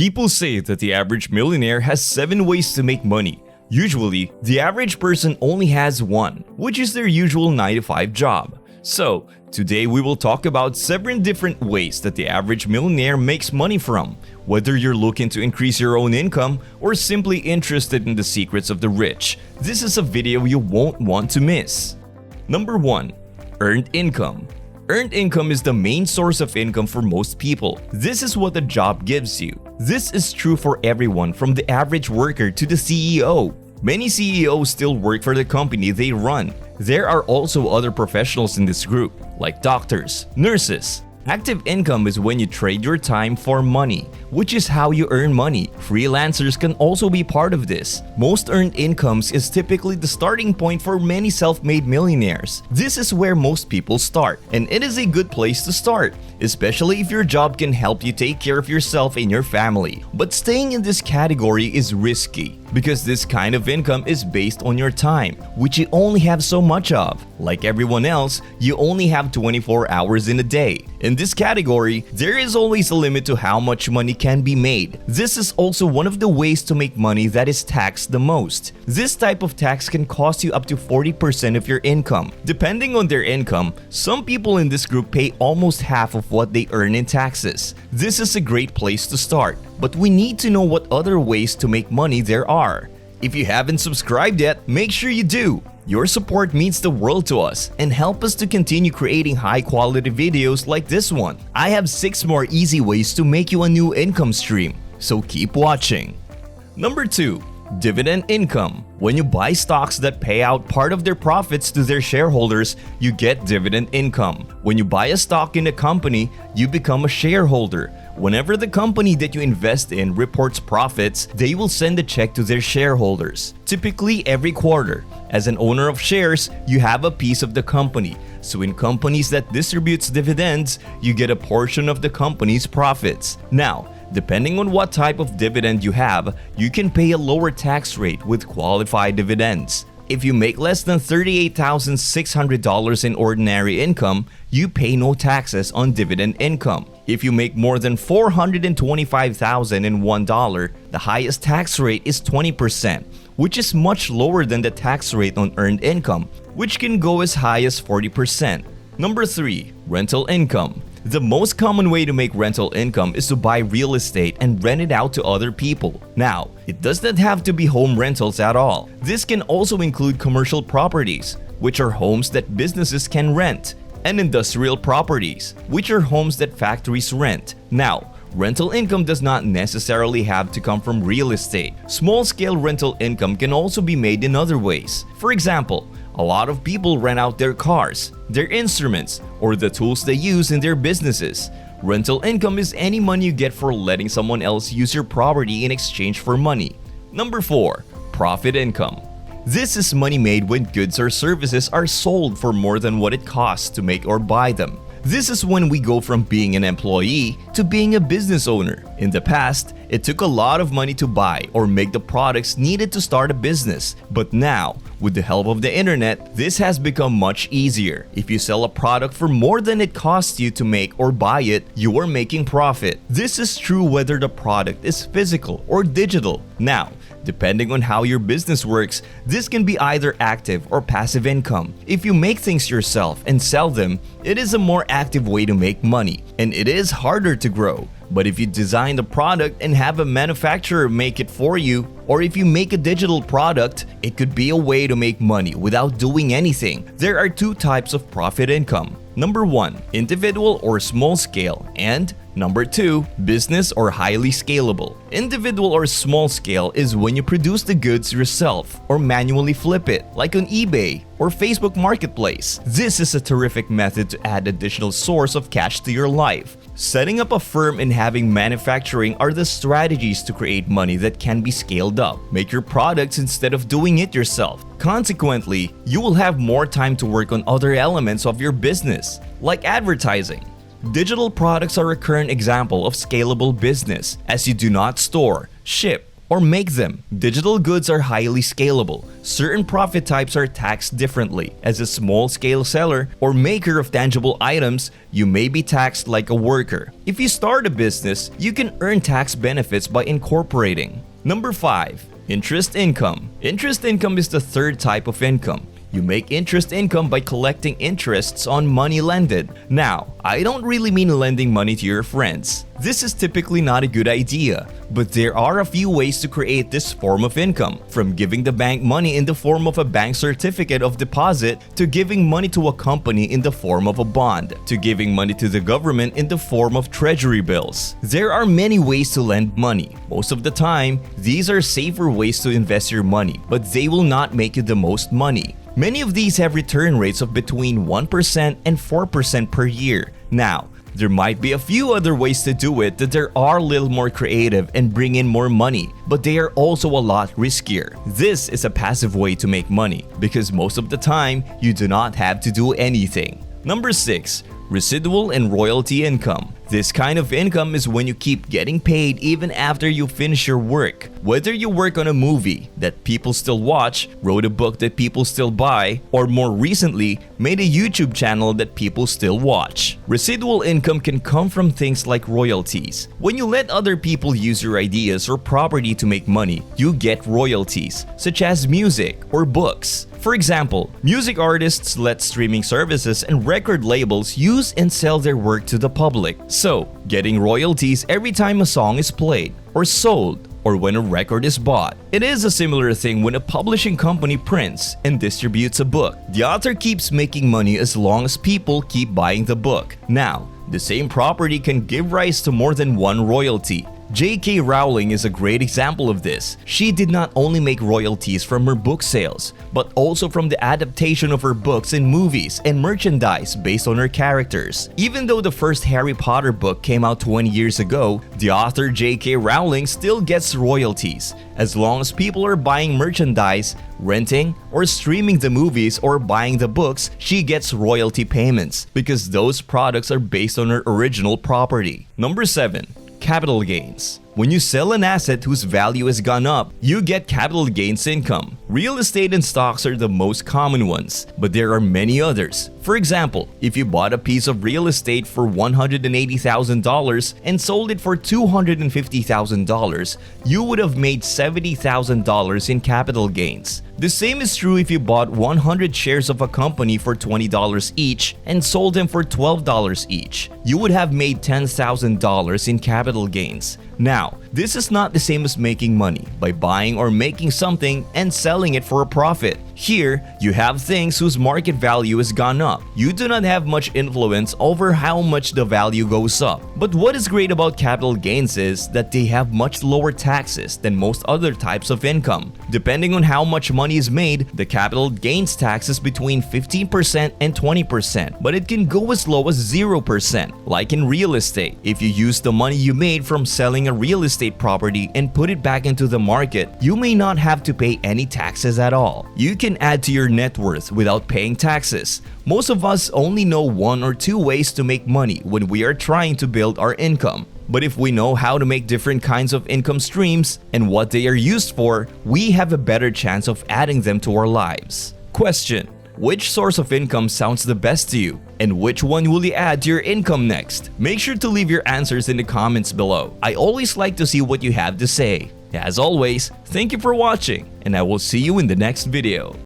People say that the average millionaire has 7 ways to make money. Usually, the average person only has one, which is their usual 9-to-5 job. So, today we will talk about 7 different ways that the average millionaire makes money from, whether you're looking to increase your own income or simply interested in the secrets of the rich. This is a video you won't want to miss. Number 1. Earned income. Earned income is the main source of income for most people. This is what a job gives you. This is true for everyone from the average worker to the CEO. Many CEOs still work for the company they run. There are also other professionals in this group, like doctors, nurses. Active income is when you trade your time for money, which is how you earn money. Freelancers can also be part of this. Most earned incomes is typically the starting point for many self-made millionaires. This is where most people start, and it is a good place to start, especially if your job can help you take care of yourself and your family. But staying in this category is risky, because this kind of income is based on your time, which you only have so much of. Like everyone else, you only have 24 hours in a day. In this category, there is always a limit to how much money can be made. This is also one of the ways to make money that is taxed the most. This type of tax can cost you up to 40% of your income. Depending on their income, some people in this group pay almost half of what they earn in taxes. This is a great place to start, but we need to know what other ways to make money there are. If you haven't subscribed yet, make sure you do. Your support means the world to us and help us to continue creating high-quality videos like this one. I have 6 more easy ways to make you a new income stream, so keep watching. Number 2. Dividend income. When you buy stocks that pay out part of their profits to their shareholders, you get dividend income. When you buy a stock in a company, you become a shareholder. Whenever the company that you invest in reports profits, they will send a check to their shareholders, typically every quarter. As an owner of shares, you have a piece of the company. So in companies that distributes dividends, you get a portion of the company's profits. Now, depending on what type of dividend you have, you can pay a lower tax rate with qualified dividends. If you make less than $38,600 in ordinary income, you pay no taxes on dividend income. If you make more than $425,001, the highest tax rate is 20%, which is much lower than the tax rate on earned income, which can go as high as 40%. Number 3. Rental income. The most common way to make rental income is to buy real estate and rent it out to other people. Now, it does not have to be home rentals at all. This can also include commercial properties, which are homes that businesses can rent, and industrial properties, which are homes that factories rent. Now, rental income does not necessarily have to come from real estate. Small-scale rental income can also be made in other ways. For example, a lot of people rent out their cars, their instruments, or the tools they use in their businesses. Rental income is any money you get for letting someone else use your property in exchange for money. Number 4. Profit income. This is money made when goods or services are sold for more than what it costs to make or buy them. This is when we go from being an employee to being a business owner. In the past, it took a lot of money to buy or make the products needed to start a business. But now, with the help of the internet, this has become much easier. If you sell a product for more than it costs you to make or buy it, you are making profit. This is true whether the product is physical or digital. Now, depending on how your business works, this can be either active or passive income. If you make things yourself and sell them, it is a more active way to make money, and it is harder to grow. But if you design the product and have a manufacturer make it for you, or if you make a digital product, it could be a way to make money without doing anything. There are 2 types of profit income. Number 1, individual or small scale, and number 2, business or highly scalable. Individual or small scale is when you produce the goods yourself or manually flip it, like on eBay or Facebook Marketplace. This is a terrific method to add additional source of cash to your life. Setting up a firm and having manufacturing are the strategies to create money that can be scaled up. Make your products instead of doing it yourself. Consequently, you will have more time to work on other elements of your business, like advertising. Digital products are a current example of scalable business, as you do not store, ship, or make them. Digital goods are highly scalable. Certain profit types are taxed differently. As a small-scale seller or maker of tangible items, you may be taxed like a worker. If you start a business, you can earn tax benefits by incorporating. Number 5. Interest income. Interest income is the third type of income. You make interest income by collecting interests on money lended. Now, I don't really mean lending money to your friends. This is typically not a good idea, but there are a few ways to create this form of income, from giving the bank money in the form of a bank certificate of deposit, to giving money to a company in the form of a bond, to giving money to the government in the form of treasury bills. There are many ways to lend money. Most of the time, these are safer ways to invest your money, but they will not make you the most money. Many of these have return rates of between 1% and 4% per year. Now, there might be a few other ways to do it that are a little more creative and bring in more money, but they are also a lot riskier. This is a passive way to make money because most of the time, you do not have to do anything. Number 6. Residual and royalty income. This kind of income is when you keep getting paid even after you finish your work. Whether you work on a movie that people still watch, wrote a book that people still buy, or more recently, made a YouTube channel that people still watch. Residual income can come from things like royalties. When you let other people use your ideas or property to make money, you get royalties, such as music or books. For example, music artists let streaming services and record labels use and sell their work to the public. So, getting royalties every time a song is played or sold, or when a record is bought. It is a similar thing when a publishing company prints and distributes a book. The author keeps making money as long as people keep buying the book. Now, the same property can give rise to more than one royalty. J.K. Rowling is a great example of this. She did not only make royalties from her book sales, but also from the adaptation of her books in movies and merchandise based on her characters. Even though the first Harry Potter book came out 20 years ago, the author J.K. Rowling still gets royalties. As long as people are buying merchandise, renting, or streaming the movies or buying the books, she gets royalty payments because those products are based on her original property. Number 7. Capital gains. When you sell an asset whose value has gone up, you get capital gains income. Real estate and stocks are the most common ones, but there are many others. For example, if you bought a piece of real estate for $180,000 and sold it for $250,000, you would have made $70,000 in capital gains. The same is true if you bought 100 shares of a company for $20 each and sold them for $12 each. You would have made $10,000 in capital gains. Now, this is not the same as making money by buying or making something and selling it for a profit. Here, you have things whose market value has gone up. You do not have much influence over how much the value goes up. But what is great about capital gains is that they have much lower taxes than most other types of income. Depending on how much money is made, the capital gains tax is between 15% and 20%, but it can go as low as 0%. Like in real estate, if you use the money you made from selling a real estate property and put it back into the market, you may not have to pay any taxes at all. You can add to your net worth without paying taxes. Most of us only know 1 or 2 ways to make money when we are trying to build our income. But if we know how to make different kinds of income streams and what they are used for, we have a better chance of adding them to our lives. Question: which source of income sounds the best to you? And which one will you add to your income next? Make sure to leave your answers in the comments below. I always like to see what you have to say. As always, thank you for watching, and I will see you in the next video.